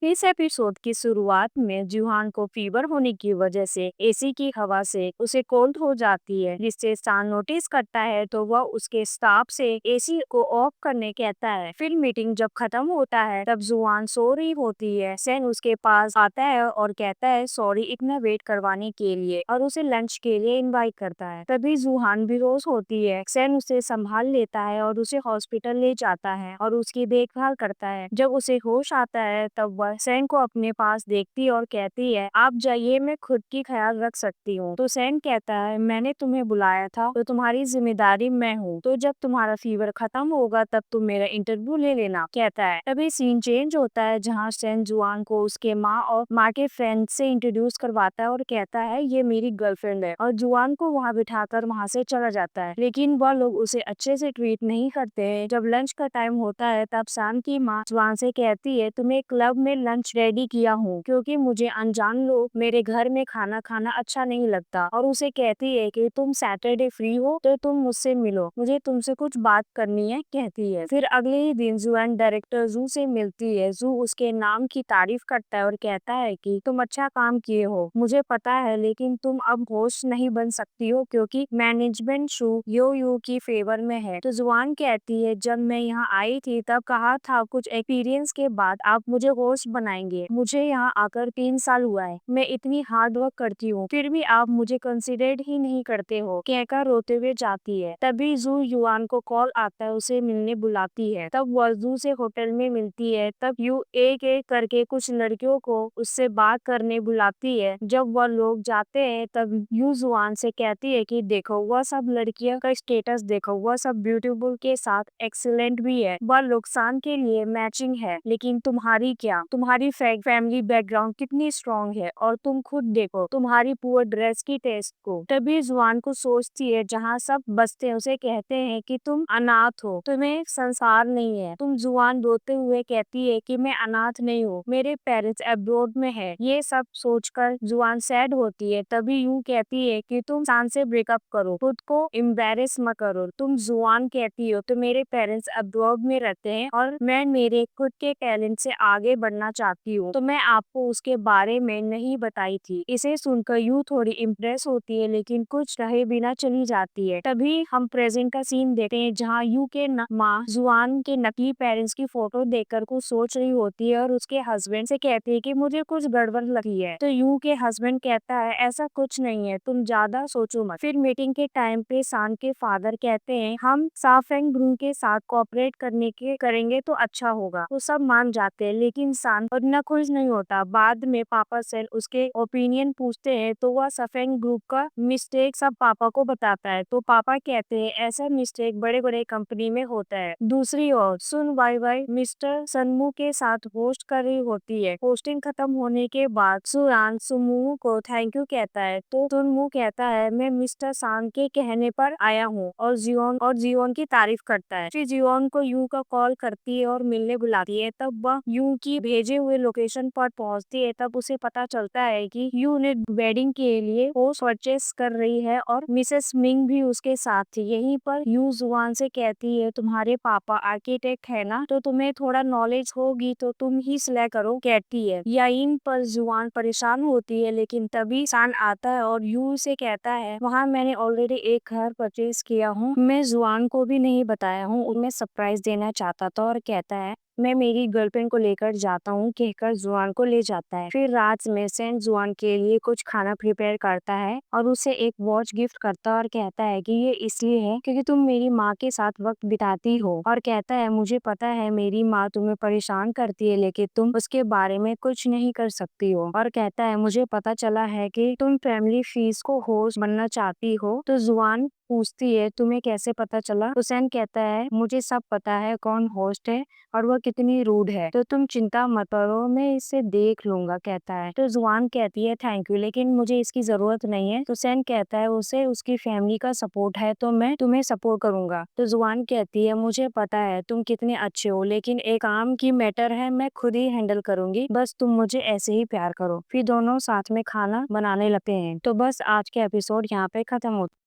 इस एपिसोड की शुरुआत में जुहान को फीवर होने की वजह से एसी की हवा से उसे कोल्ड हो जाती है, जिससे सान नोटिस करता है तो वह उसके स्टाफ से एसी को ऑफ करने कहता है। फिर मीटिंग जब खत्म होता है तब जुहान सो रही होती है। सैन उसके पास आता है और कहता है सॉरी इतना वेट करवाने के लिए, और उसे लंच के लिए इनवाइट करता है। तभी जुहान बेहोश होती है। सैन उसे संभाल लेता है और उसे हॉस्पिटल ले जाता है और उसकी देखभाल करता है। जब उसे होश आता है तब वह सैन को अपने पास देखती और कहती है आप जाइए, मैं खुद की ख्याल रख सकती हूँ। तो सैन कहता है मैंने तुम्हें बुलाया था तो तुम्हारी जिम्मेदारी मैं हूँ, तो जब तुम्हारा फीवर खत्म होगा तब तुम मेरा इंटरव्यू ले लेना, कहता है। तभी सीन चेंज होता है जहाँ सैन जुआन को उसके माँ और माँ के फ्रेंड से इंट्रोड्यूस करवाता है और कहता है ये मेरी गर्लफ्रेंड है, और जुआन को वहाँ बिठाकर वहाँ से चला जाता है। लेकिन वह लोग उसे अच्छे से ट्रीट नहीं करते हैं। जब लंच का टाइम होता है तब सैन की माँ जुआन से कहती है तुम्हें क्लब में लंच रेडी किया हूँ, क्योंकि मुझे अनजान लोग मेरे घर में खाना खाना अच्छा नहीं लगता, और उसे कहती है कि तुम सैटरडे फ्री हो तो तुम मुझसे मिलो, मुझे तुमसे कुछ बात करनी है, कहती है। फिर अगले ही दिन जुआन डायरेक्टर जू से मिलती है। जू उसके नाम की तारीफ करता है और कहता है कि तुम अच्छा काम किए हो, मुझे पता है, लेकिन तुम अब होस्ट नहीं बन सकती हो क्योंकि मैनेजमेंट शो यू की फेवर में है। तो जुआन कहती है जब मैं यहाँ आई थी तब कहा था कुछ एक्सपीरियंस के बाद आप मुझे होस्ट बनाएंगे, मुझे यहाँ आकर 3 साल हुआ है, मैं इतनी हार्ड वर्क करती हूँ, फिर भी आप मुझे कंसिडर ही नहीं करते हो, कहकर रोते हुए जाती है। तभी जू युआन को कॉल आता है, उसे मिलने बुलाती है। तब वह जू से होटल में मिलती है। तब यू एक एक करके कुछ लड़कियों को उससे बात करने बुलाती है। जब वह लोग जाते हैं तब यू जुआन से कहती है कि देखो वह सब लड़कियों का स्टेटस देखो, वह सब ब्यूटीफुल के साथ एक्सीलेंट भी है, वह नुकसान के लिए मैचिंग है, लेकिन तुम्हारी क्या, तुम्हारी फैमिली बैकग्राउंड कितनी स्ट्रॉन्ग है, और तुम खुद देखो तुम्हारी पुअर ड्रेस की टेस्ट को। तभी जुआन को सोचती है जहाँ सब बसते हैं उसे कहते हैं कि तुम अनाथ हो, तुम्हें संसार नहीं है। तुम जुआन रोते हुए कहती है कि मैं अनाथ नहीं हूँ, मेरे पेरेंट्स अब्रोड में है। ये सब सोचकर जुआन सैड होती है। तभी यूं कहती है कि तुम सान से ब्रेकअप करो, खुद को एम्बेरस मत करो। तुम जुआन कहती हो तो मेरे पेरेंट्स अब्रोड में रहते हैं और मैं मेरे खुद के टैलेंट से आगे बढ़ना चाहती हूँ, तो मैं आपको उसके बारे में नहीं बताई थी। इसे सुनकर यू थोड़ी इम्प्रेस होती है, लेकिन कुछ कहे बिना चली जाती है। तभी हम प्रेजेंट का सीन देखते हैं जहाँ यू के माँ जुआन के नकली पेरेंट्स की फोटो देखकर कुछ सोच रही होती है और उसके हस्बैंड से कहती है कि मुझे कुछ गड़बड़ लगी है। तो यू के हस्बैंड कहता है ऐसा कुछ नहीं है, तुम ज्यादा सोचो मत। फिर मीटिंग के टाइम पे सान के फादर कहते हैं हम साफेंग ब्रू के साथ कोऑपरेट करेंगे तो अच्छा होगा। तो सब मान जाते हैं, लेकिन सान उतना खुश नहीं होता। बाद में पापा से उसके ओपिनियन पूछते हैं तो वह सफेंग ग्रुप का मिस्टेक सब पापा को बताता है। तो पापा कहते हैं ऐसा मिस्टेक बड़े बड़े कंपनी में होता है। दूसरी ओर सुन वाई वाई मिस्टर सनमू के साथ होस्ट कर रही होती है। होस्टिंग खत्म होने के बाद सुरान सुमू को थैंक यू कहता है, तो सुनमू कहता है मैं मिस्टर सान के कहने पर आया हूँ, और जियोन की तारीफ करता है। फिर जियोन को यू का कॉल करती है और मिलने बुलाती है। तब वह यू की भेजे हुए लोकेशन पर पहुंचती है। तब उसे पता चलता है कि यू ने वेडिंग के लिए होस्ट परचेस कर रही है और मिसेस मिंग भी उसके साथ थी। यहीं पर यू जुआन से कहती है तुम्हारे पापा आर्किटेक्ट है ना, तो तुम्हें थोड़ा नॉलेज होगी तो तुम ही सिलेक्ट करो, कहती है। यहीं पर जुआन परेशान होती है, लेकिन तभी सान आता है और यू से कहता है वहाँ मैंने ऑलरेडी एक घर परचेज किया हूँ, मैं जुआन को भी नहीं बताया हूँ, उन्हें सरप्राइज देना चाहता था, और कहता है मैं मेरी गर्लफ्रेंड को लेकर जाता हूँ, कहकर जुआन को ले जाता है। फिर रात में सैन जुआन के लिए कुछ खाना प्रिपेयर करता है और उसे एक वॉच गिफ्ट करता है और कहता है कि ये इसलिए है क्योंकि तुम मेरी माँ के साथ वक्त बिताती हो, और कहता है मुझे पता है मेरी माँ तुम्हें परेशान करती है, लेकिन तुम उसके बारे में कुछ नहीं कर सकती हो, और कहता है मुझे पता चला है कि तुम फैमिली फीस को होस्ट बनना चाहती हो। तो जुआन पूछती है तुम्हें कैसे पता चला। हुसैन कहता है मुझे सब पता है कौन होस्ट है और वह कितनी रूड है, तो तुम चिंता मत करो, मैं इसे देख लूंगा, कहता है। तो जुआन कहती है थैंक यू, लेकिन मुझे इसकी जरूरत नहीं है। तो हुसैन कहता है उसे उसकी फैमिली का सपोर्ट है तो मैं तुम्हें सपोर्ट करूंगा। तो जुआन कहती है मुझे पता है तुम कितने अच्छे हो, लेकिन एक काम की मैटर है, मैं खुद ही हैंडल करूंगी, बस तुम मुझे ऐसे ही प्यार करो। फिर दोनों साथ में खाना बनाने लगते हैं। तो बस आज के एपिसोड यहाँ पे खत्म होता है।